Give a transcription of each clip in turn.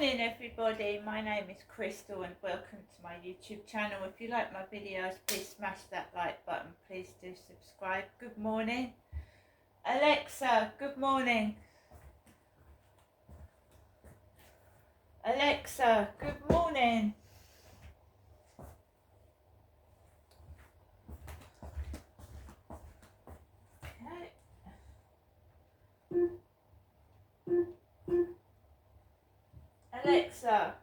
morning everybody, my name is Crystal and welcome to my YouTube channel. If you like my videos, please smash that like button, please do subscribe. Good morning. Alexa, good morning. Alexa, good morning. Alexa,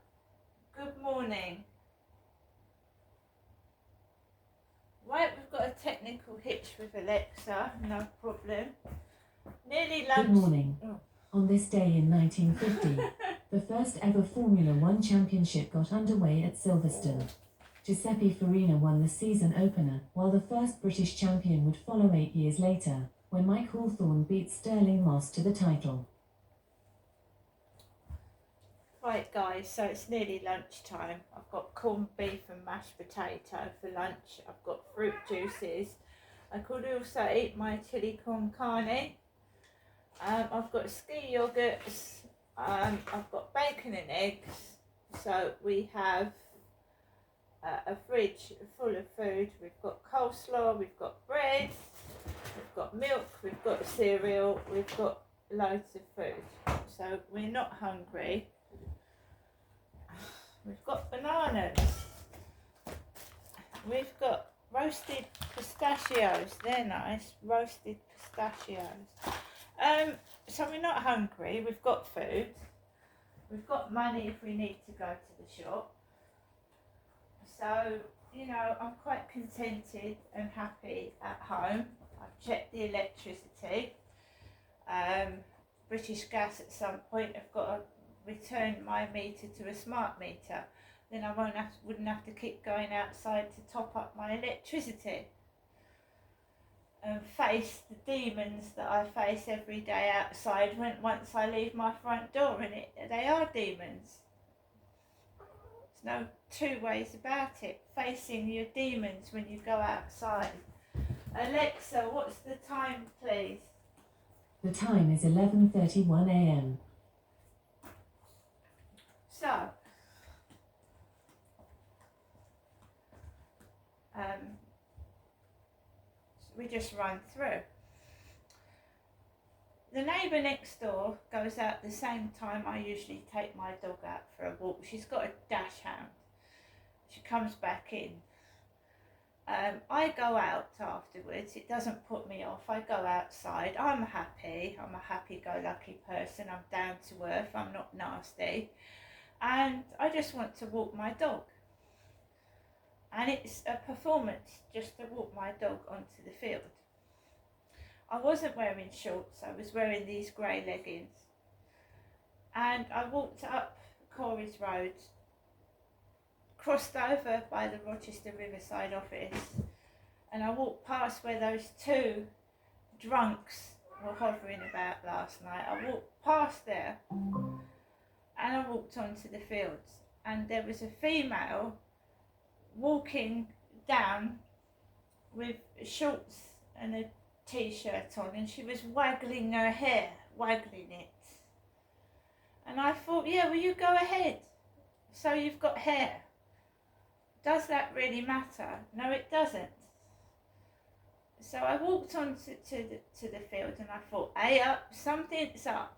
good morning. Right, we've got a technical hitch with Alexa, no problem. Nearly lunch. Good morning. Oh. On this day in 1950, the first ever Formula One championship got underway at Silverstone. Giuseppe Farina won the season opener, while the first British champion would follow 8 years later, when Mike Hawthorn beat Stirling Moss to the title. Right guys, so it's nearly lunchtime. I've got corned beef and mashed potato for lunch. I've got fruit juices. I could also eat my chili con carne. I've got ski yogurts. I've got bacon and eggs. So we have a fridge full of food. We've got coleslaw, we've got bread, we've got milk, we've got cereal, we've got loads of food. So we're not hungry. We've got bananas. We've got roasted pistachios. They're nice. Roasted pistachios. So we're not hungry. We've got food. We've got money if we need to go to the shop. So, you know, I'm quite contented and happy at home. I've checked the electricity. British Gas at some point have got to return my meter to a smart meter, then I wouldn't have to keep going outside to top up my electricity and face the demons that I face every day outside once I leave my front door, and they are demons. There's no two ways about it, facing your demons when you go outside. Alexa, what's the time please? The time is 11:31 a.m. So, we just run through. The neighbour next door goes out the same time I usually take my dog out for a walk. She's got a dachshund. She comes back in. I go out afterwards. It doesn't put me off. I go outside. I'm happy. I'm a happy-go-lucky person. I'm down to earth. I'm not nasty. And I just want to walk my dog. And it's a performance just to walk my dog onto the field. I wasn't wearing shorts, I was wearing these grey leggings. And I walked up Corey's Road, crossed over by the Rochester Riverside office, and I walked past where those two drunks were hovering about last night. I walked past there and I walked onto the fields, and there was a female walking down with shorts and a t-shirt on, and she was waggling her hair, waggling it. And I thought, yeah, well, you go ahead. So you've got hair. Does that really matter? No, it doesn't. So I walked on to the field, and I thought, hey up, something's up.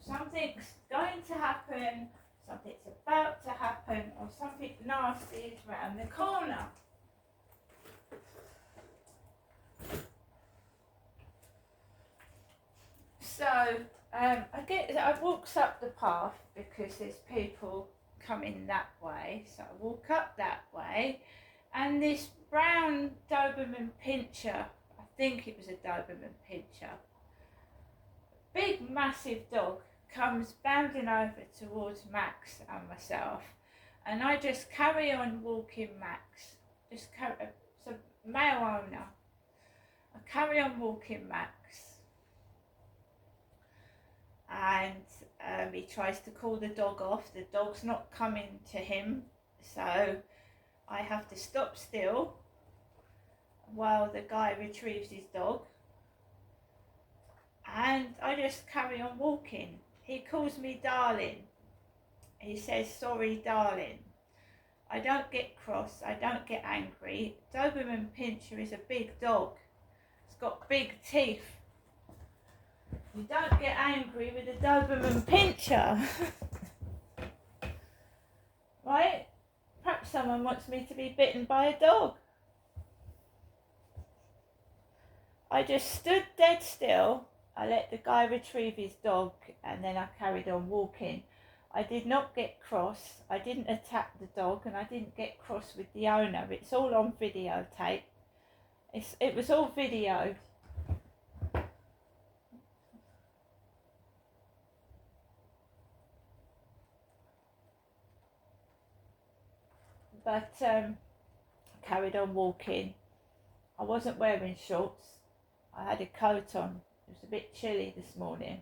Something's going to happen, something's about to happen, or something nasty is round the corner. So I walks up the path because there's people coming that way. So I walk up that way, and this brown Doberman Pinscher, I think it was a Doberman Pinscher, big massive dog, comes bounding over towards Max and myself, and I just carry on walking Max. It's a male owner. I carry on walking Max, and he tries to call the dog off. The dog's not coming to him, so I have to stop still while the guy retrieves his dog, and I just carry on walking. he calls me darling. He says, sorry, darling. I don't get cross, I don't get angry. Doberman Pinscher is a big dog. It's got big teeth. You don't get angry with a Doberman Pinscher. Right? Perhaps someone wants me to be bitten by a dog. I just stood dead still. I let the guy retrieve his dog and then I carried on walking. I did not get cross. I didn't attack the dog and I didn't get cross with the owner. It's all on videotape. It was all videoed. But I carried on walking. I wasn't wearing shorts. I had a coat on. It was a bit chilly this morning.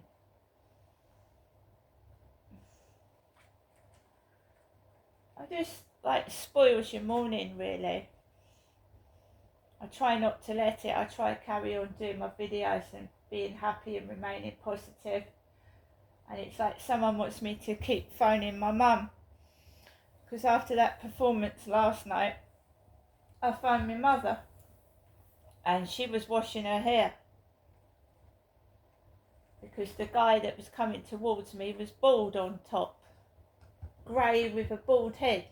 I just spoils your morning really. I try not to let it. I try to carry on doing my videos and being happy and remaining positive. And it's like someone wants me to keep phoning my mum. Because after that performance last night, I phoned my mother. And she was washing her hair. Because the guy that was coming towards me was bald on top. Grey with a bald head.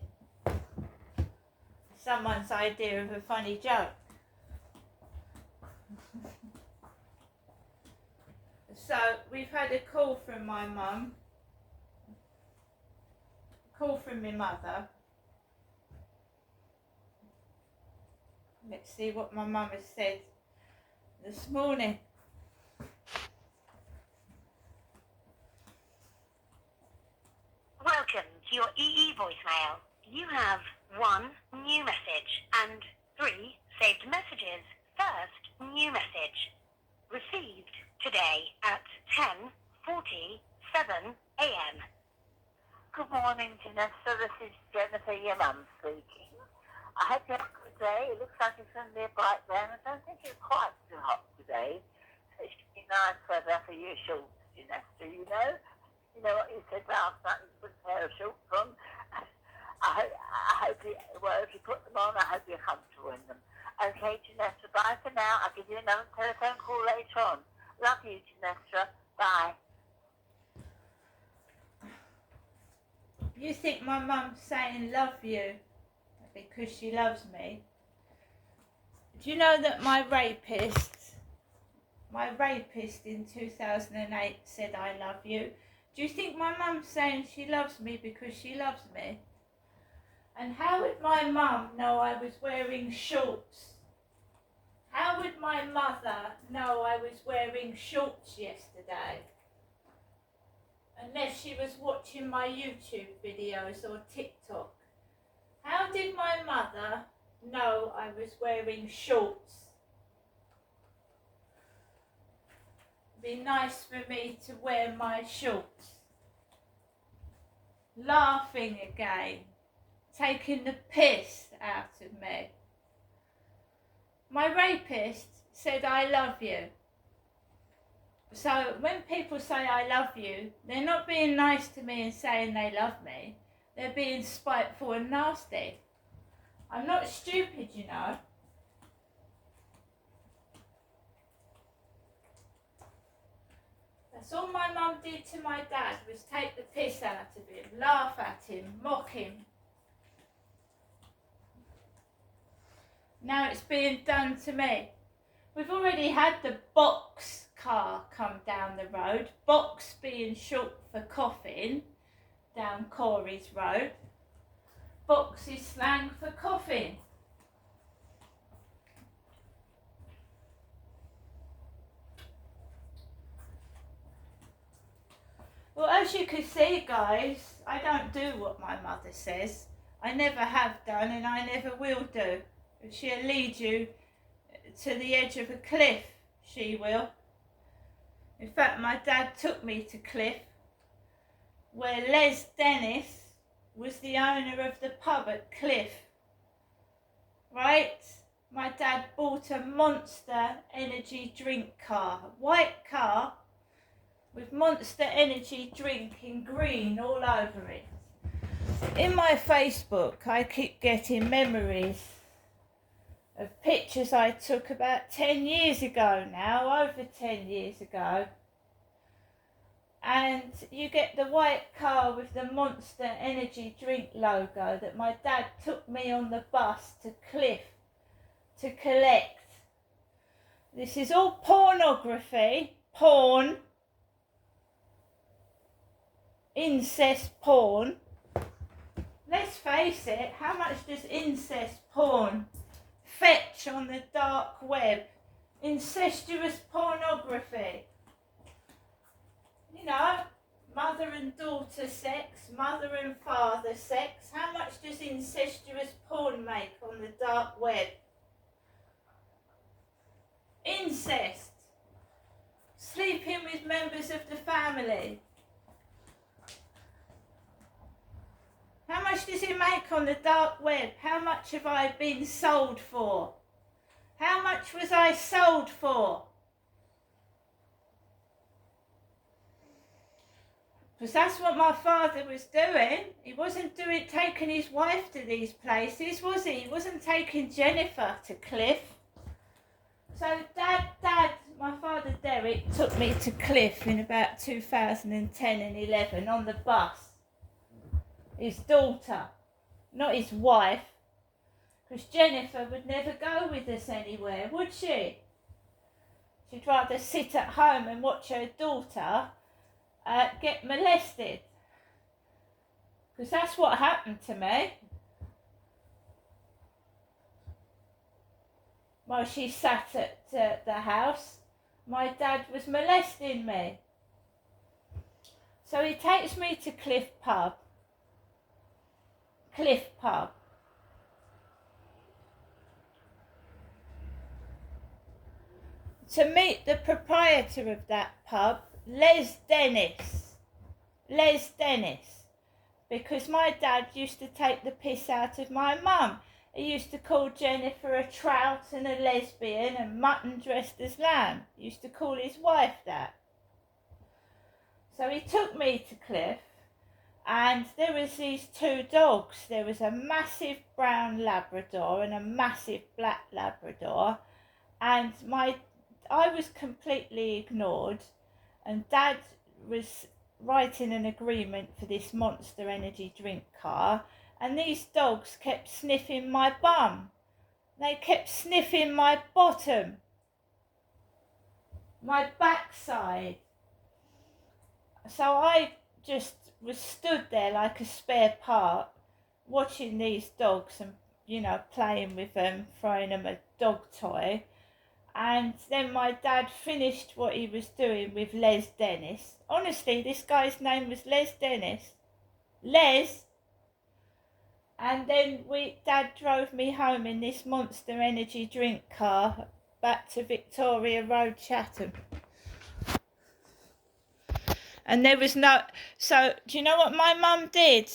Someone's idea of a funny joke. So we've had a call from my mum, call from my mother. Let's see what my mum has said this morning. Welcome to your EE voicemail. You have 1 new message and 3 saved messages. First new message. Received today at 10:47 a.m. Good morning, Janessa. This is Jennifer, your mum speaking. I hope you have a good day. It looks like it's going to be a bright day, and I don't think it's quite too hot today. So it should be nice weather for your shorts, Janessa, you know. You know what you said last night, you put a pair of shorts on. I hope you, well, if you put them on, I hope you're comfortable in them. Okay, Janessa, bye for now. I'll give you another telephone call later on. Love you, Janessa. Bye. You think my mum's saying love you because she loves me? Do you know that my rapist in 2008 said I love you? Do you think my mum's saying she loves me because she loves me? And how would my mum know I was wearing shorts? How would my mother know I was wearing shorts yesterday? Unless she was watching my YouTube videos or TikTok. How did my mother know I was wearing shorts? It'd be nice for me to wear my shorts. Laughing again. Taking the piss out of me. My rapist said I love you. So when people say I love you, they're not being nice to me and saying they love me. They're being spiteful and nasty. I'm not stupid, you know. That's all my mum did to my dad, was take the piss out of him, laugh at him, mock him. Now it's being done to me. We've already had the box car come down the road. Box being short for coffin, down Corey's Road. Box is slang for coffin. Well, as you can see, guys, I don't do what my mother says. I never have done and I never will do. She'll lead you to the edge of a cliff, she will. In fact, my dad took me to Cliff, where Les Dennis was the owner of the pub at Cliff. Right? My dad bought a Monster energy drink car, a white car with Monster Energy drink in green all over it. In my Facebook, I keep getting memories of pictures I took about 10 years ago now, over 10 years ago. And you get the white car with the Monster Energy drink logo that my dad took me on the bus to Cliff to collect. This is all pornography, porn, incest porn. Let's face it, how much does incest porn fetch on the dark web? Incestuous pornography. You know, mother and daughter sex, mother and father sex. How much does incestuous porn make on the dark web? Incest. Sleeping with members of the family. How much does it make on the dark web? How much have I been sold for? How much was I sold for? Because that's what my father was doing. He wasn't taking his wife to these places, was he? He wasn't taking Jennifer to Cliff. So Dad, my father Derek took me to Cliff in about 2010 and 11 on the bus. His daughter, not his wife, because Jennifer would never go with us anywhere, would she? She'd rather sit at home and watch her daughter get molested. Because that's what happened to me. While she sat at the house, my dad was molesting me. So he takes me to Cliff Pub. To meet the proprietor of that pub, Les Dennis. Because my dad used to take the piss out of my mum. He used to call Jennifer a trout and a lesbian and mutton dressed as lamb. He used to call his wife that. So he took me to Cliff, and there was these two dogs. There was a massive brown Labrador and a massive black Labrador, and I was completely ignored, and Dad was writing an agreement for this Monster Energy drink car, and these dogs kept sniffing my bum. They kept sniffing my bottom, my backside. So I just was stood there like a spare part, watching these dogs and, playing with them, throwing them a dog toy. And then my dad finished what he was doing with Les Dennis. Honestly, this guy's name was Les Dennis. Les. And then Dad drove me home in this Monster Energy drink car back to Victoria Road, Chatham. And there was so do you know what my mum did?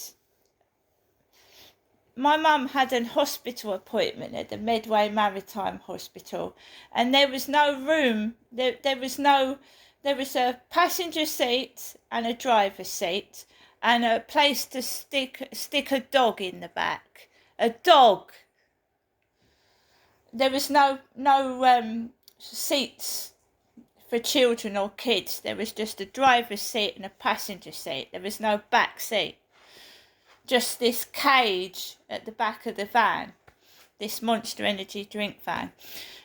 My mum had an hospital appointment at the Medway Maritime Hospital, and there was no room. There was a passenger seat and a driver's seat, and a place to stick a dog in the back. A dog. There was no seats for children or kids. There was just a driver's seat and a passenger seat. There was no back seat. Just this cage at the back of the van. This Monster Energy drink van.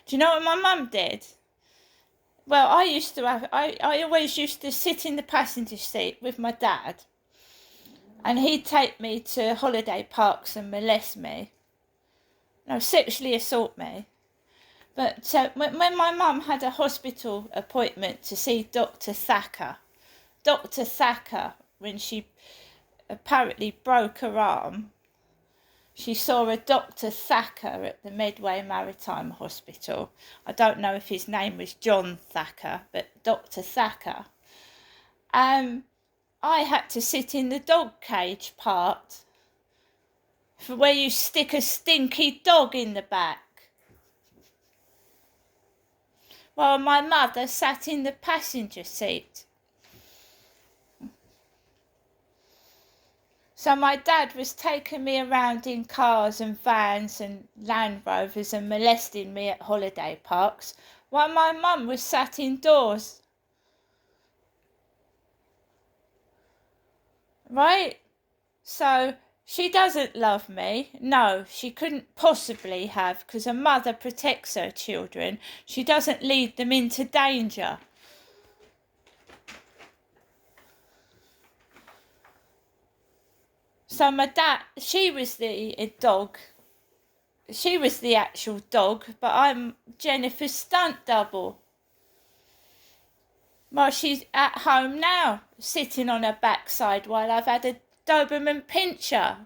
Do you know what my mum did? Well, I always used to sit in the passenger seat with my dad, and he'd take me to holiday parks and molest me. No, sexually assault me. But when my mum had a hospital appointment to see Dr. Thacker, when she apparently broke her arm, she saw a Dr. Thacker at the Medway Maritime Hospital. I don't know if his name was John Thacker, but Dr. Thacker. I had to sit in the dog cage part, for where you stick a stinky dog in the back, while my mother sat in the passenger seat. So my dad was taking me around in cars and vans and Land Rovers and molesting me at holiday parks while my mum was sat indoors. Right? So she doesn't love me. No, she couldn't possibly have, because a mother protects her children. She doesn't lead them into danger. So my dad, she was the dog. She was the actual dog, but I'm Jennifer's stunt double. Well, she's at home now, sitting on her backside while I've had a Doberman Pinscher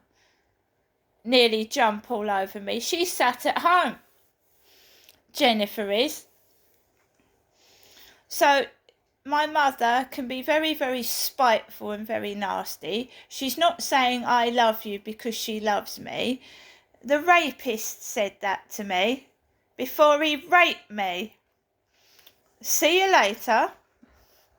nearly jump all over me. She's sat at home. Jennifer is. So my mother can be very, very spiteful and very nasty. She's not saying I love you because she loves me. The rapist said that to me before he raped me. See you later.